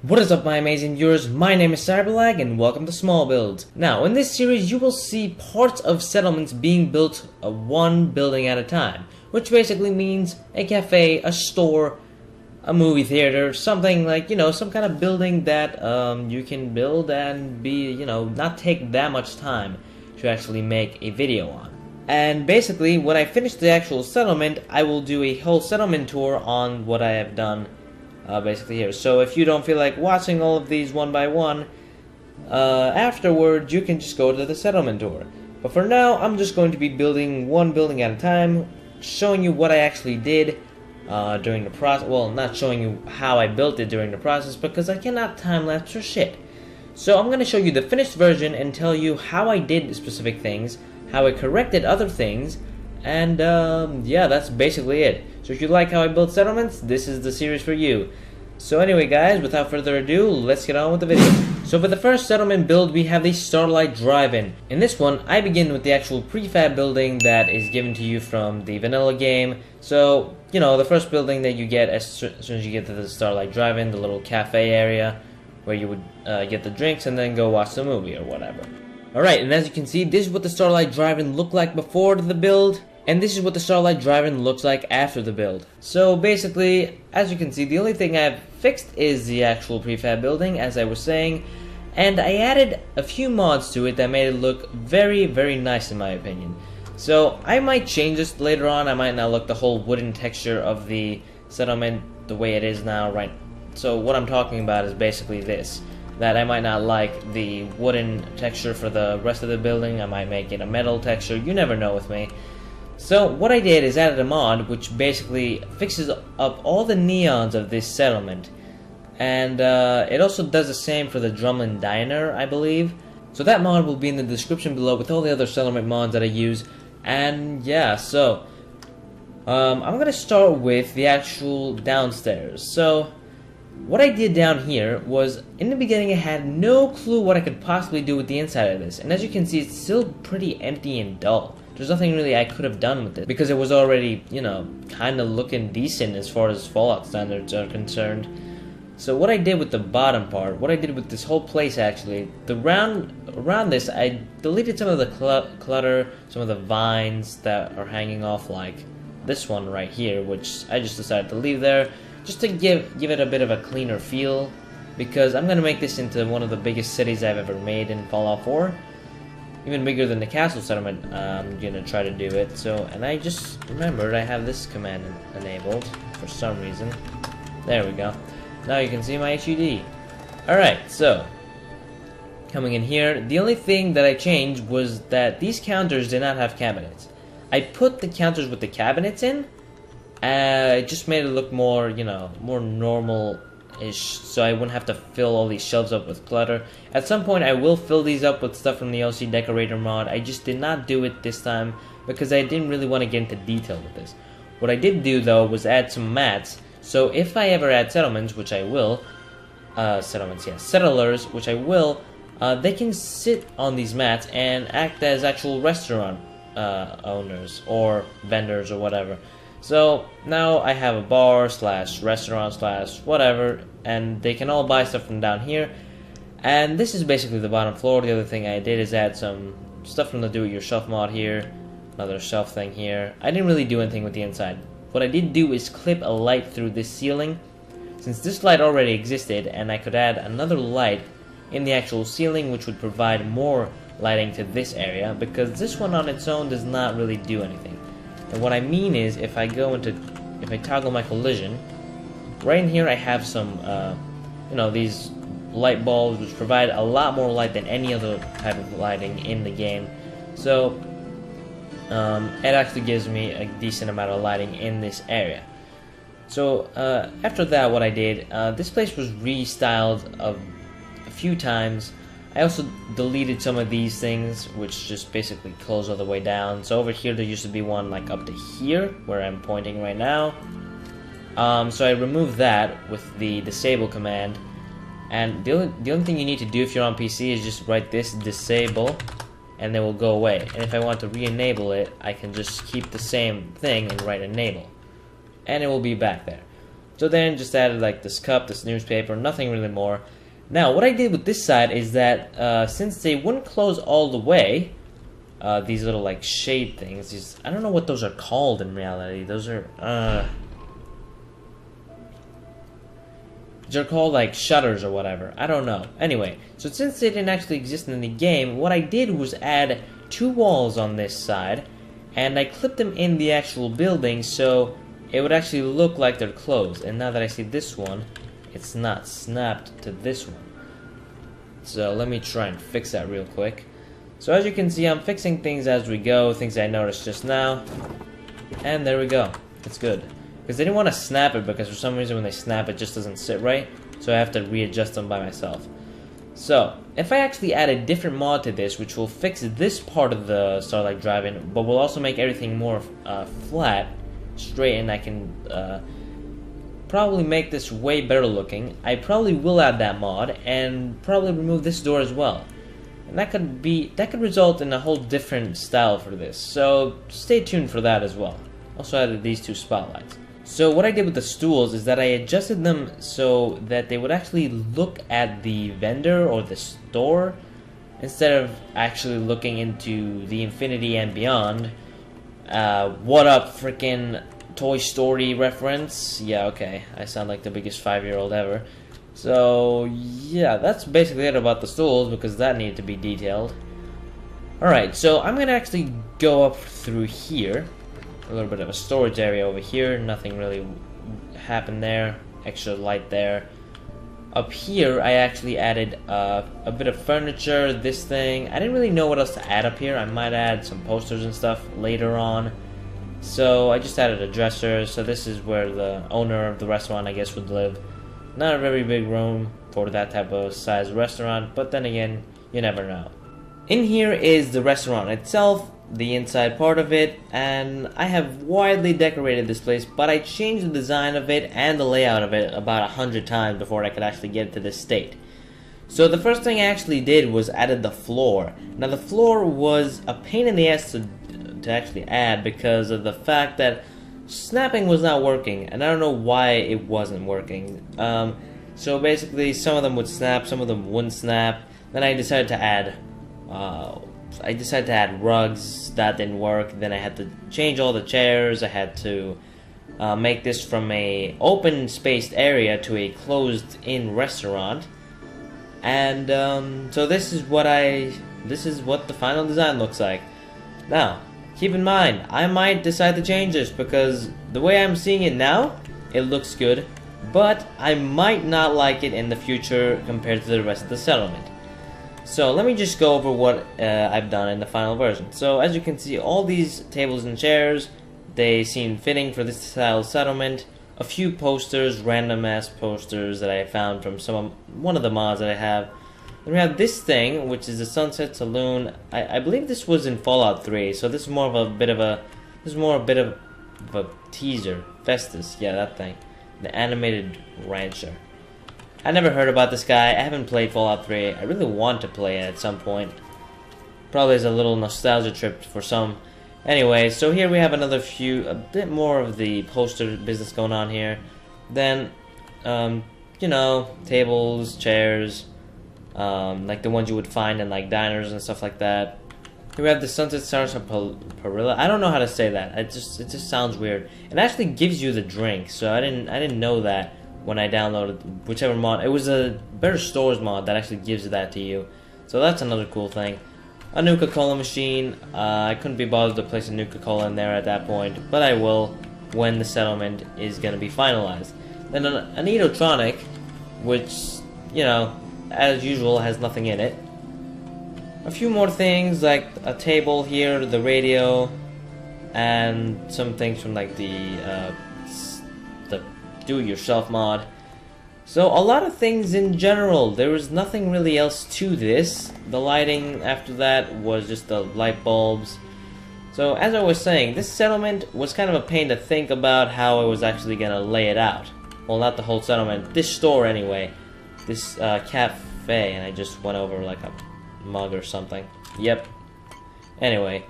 What is up, my amazing viewers? My name is CyberLag and welcome to Small Builds. Now, in this series you will see parts of settlements being built one building at a time, which basically means a cafe, a store, a movie theater, something like, some kind of building that you can build and be, not take that much time to actually make a video on. And basically, when I finish the actual settlement, I will do a whole settlement tour on what I have done basically here. So if you don't feel like watching all of these one by one, afterwards you can just go to the settlement tour. But for now, I'm just going to be building one building at a time, showing you what I actually did during the process. Well, not showing you how I built it during the process, because I cannot time-lapse or shit. So I'm going to show you the finished version and tell you how I did specific things, how I corrected other things, and yeah, that's basically it. So if you like how I build settlements, this is the series for you. So anyway guys, without further ado, let's get on with the video. So for the first settlement build, we have the Starlight Drive-In. In this one, I begin with the actual prefab building that is given to you from the vanilla game. So, the first building that you get as soon as you get to the Starlight Drive-In, the little cafe area where you would get the drinks and then go watch the movie or whatever. Alright, and as you can see, this is what the Starlight Drive-In looked like before the build. And this is what the Starlight Drive-In looks like after the build. So basically, as you can see, the only thing I've fixed is the actual prefab building, as I was saying, and I added a few mods to it that made it look very, very nice in my opinion. So I might change this later on. I might not look the whole wooden texture of the settlement the way it is now, right? So what I'm talking about is basically this, that I might not like the wooden texture for the rest of the building. I might make it a metal texture. You never know with me. So what I did is added a mod which basically fixes up all the neons of this settlement, and it also does the same for the Drumlin Diner, I believe. So that mod will be in the description below with all the other settlement mods that I use. And yeah, so I'm gonna start with the actual downstairs. So what I did down here was, in the beginning I had no clue what I could possibly do with the inside of this, and as you can see, it's still pretty empty and dull. There's nothing really I could have done with it, because it was already, kind of looking decent as far as Fallout standards are concerned. So what I did with the bottom part, what I did with this whole place actually, around this, I deleted some of the clutter, some of the vines that are hanging off, like this one right here, which I just decided to leave there, just to give it a bit of a cleaner feel, because I'm going to make this into one of the biggest cities I've ever made in Fallout 4. Even bigger than the castle settlement. I'm gonna try to do it. So, and I just remembered I have this command enabled for some reason. There we go. Now you can see my HUD. Alright, so coming in here, the only thing that I changed was that these counters did not have cabinets. I put the counters with the cabinets in. It just made it look more, more normal-ish, so I wouldn't have to fill all these shelves up with clutter. At some point I will fill these up with stuff from the OC Decorator mod. I just did not do it this time because I didn't really want to get into detail with this. What I did do though was add some mats, so if I ever add settlements, which I will, settlers, which I will, they can sit on these mats and act as actual restaurant owners or vendors or whatever. So now I have a bar slash restaurant slash whatever, and they can all buy stuff from down here. And this is basically the bottom floor. The other thing I did is add some stuff from the do-it-yourself mod here, another shelf thing here. I didn't really do anything with the inside. What I did do is clip a light through this ceiling, since this light already existed, and I could add another light in the actual ceiling which would provide more lighting to this area, because this one on its own does not really do anything. And what I mean is, if I toggle my collision, right in here I have some, these light bulbs which provide a lot more light than any other type of lighting in the game. So, it actually gives me a decent amount of lighting in this area. So, after that, what I did, this place was restyled a few times. I also deleted some of these things, which just basically close all the way down. So over here there used to be one like up to here, where I'm pointing right now. So I removed that with the disable command. And the only thing you need to do if you're on PC is just write this disable, and it will go away. And if I want to re-enable it, I can just keep the same thing and write enable, and it will be back there. So then just added like this cup, this newspaper, nothing really more. Now what I did with this side is that since they wouldn't close all the way, these little like shade things, these, I don't know what those are called in reality. Those are they're called like shutters or whatever. I don't know. Anyway, so since they didn't actually exist in the game, what I did was add 2 walls on this side, and I clipped them in the actual building so it would actually look like they're closed. And now that I see this one, it's not snapped to this one. So let me try and fix that real quick. So as you can see, I'm fixing things as we go, things I noticed just now. And there we go. It's good. Because they didn't want to snap it, because for some reason when they snap it just doesn't sit right. So I have to readjust them by myself. So, if I actually add a different mod to this, which will fix this part of the Starlight drive-in, but will also make everything more flat, straight, and I can probably make this way better looking, I probably will add that mod, and probably remove this door as well. And that could result in a whole different style for this, so stay tuned for that as well. Also added these 2 spotlights. So what I did with the stools is that I adjusted them so that they would actually look at the vendor or the store instead of actually looking into the infinity and beyond. What up, frickin' Toy Story reference? Yeah, okay, I sound like the biggest 5-year-old ever. So yeah, that's basically it about the stools, because that needed to be detailed. Alright, so I'm gonna actually go up through here. A little bit of a storage area over here, nothing really happened there, extra light there. Up here I actually added a bit of furniture, this thing. I didn't really know what else to add up here. I might add some posters and stuff later on. So I just added a dresser, so this is where the owner of the restaurant, I guess, would live. Not a very big room for that type of size restaurant, but then again, you never know. In here is the restaurant itself, the inside part of it, and I have widely decorated this place, but I changed the design of it and the layout of it about 100 times before I could actually get it to this state. So the first thing I actually did was added the floor. Now the floor was a pain in the ass to actually add because of the fact that snapping was not working, and I don't know why it wasn't working. So basically some of them would snap, some of them wouldn't snap. Then I decided to add rugs. That didn't work. Then I had to change all the chairs. I had to make this from a open spaced area to a closed in restaurant. And so this is what the final design looks like. Now, keep in mind, I might decide to change this because the way I'm seeing it now, it looks good, but I might not like it in the future compared to the rest of the settlement. So let me just go over what I've done in the final version. So as you can see, all these tables and chairs, they seem fitting for this style settlement. A few posters, random ass posters that I found from one of the mods that I have. Then we have this thing, which is the Sunset Saloon. I believe this was in Fallout 3, so this is more a bit of a teaser. Festus, yeah, that thing. The animated rancher. I never heard about this guy. I haven't played Fallout 3. I really want to play it at some point. Probably as a little nostalgia trip for some. Anyway, so here we have a bit more of the poster business going on here. Then, you know, tables, chairs, like the ones you would find in like diners and stuff like that. Here we have the Sunset Stars of Perilla. I don't know how to say that. It just sounds weird. It actually gives you the drink, so I didn't know that when I downloaded whichever mod. It was a Better Stores mod that actually gives that to you. So that's another cool thing. A Nuka Cola machine. I couldn't be bothered to place a Nuka Cola in there at that point, but I will when the settlement is going to be finalized. Then an Edotronic, which, you know, as usual, has nothing in it. A few more things like a table here, the radio, and some things from like the do-it-yourself mod. So a lot of things in general. There was nothing really else to this. The lighting after that was just the light bulbs. So as I was saying, this settlement was kind of a pain to think about how I was actually gonna lay it out. Well, not the whole settlement. This store anyway. This cafe, and I just went over like a mug or something. Yep. Anyway,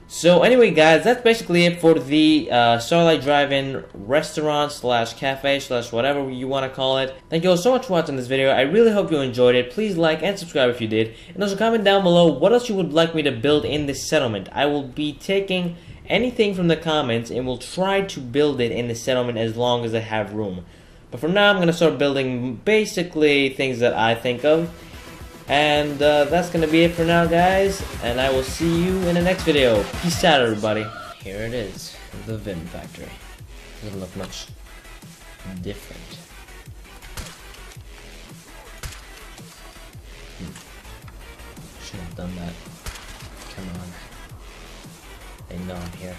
So anyway, guys, that's basically it for the Starlight Drive-In restaurant slash cafe slash whatever you want to call it. Thank you all so much for watching this video. I really hope you enjoyed it. Please like and subscribe if you did. And also comment down below what else you would like me to build in this settlement. I will be taking anything from the comments and will try to build it in the settlement as long as I have room. But for now, I'm going to start building basically things that I think of. And that's gonna be it for now, guys, and I will see you in the next video. Peace out, everybody. Here it is, the Vim factory. Doesn't look much different. Should have done that. Come on. They know I'm here.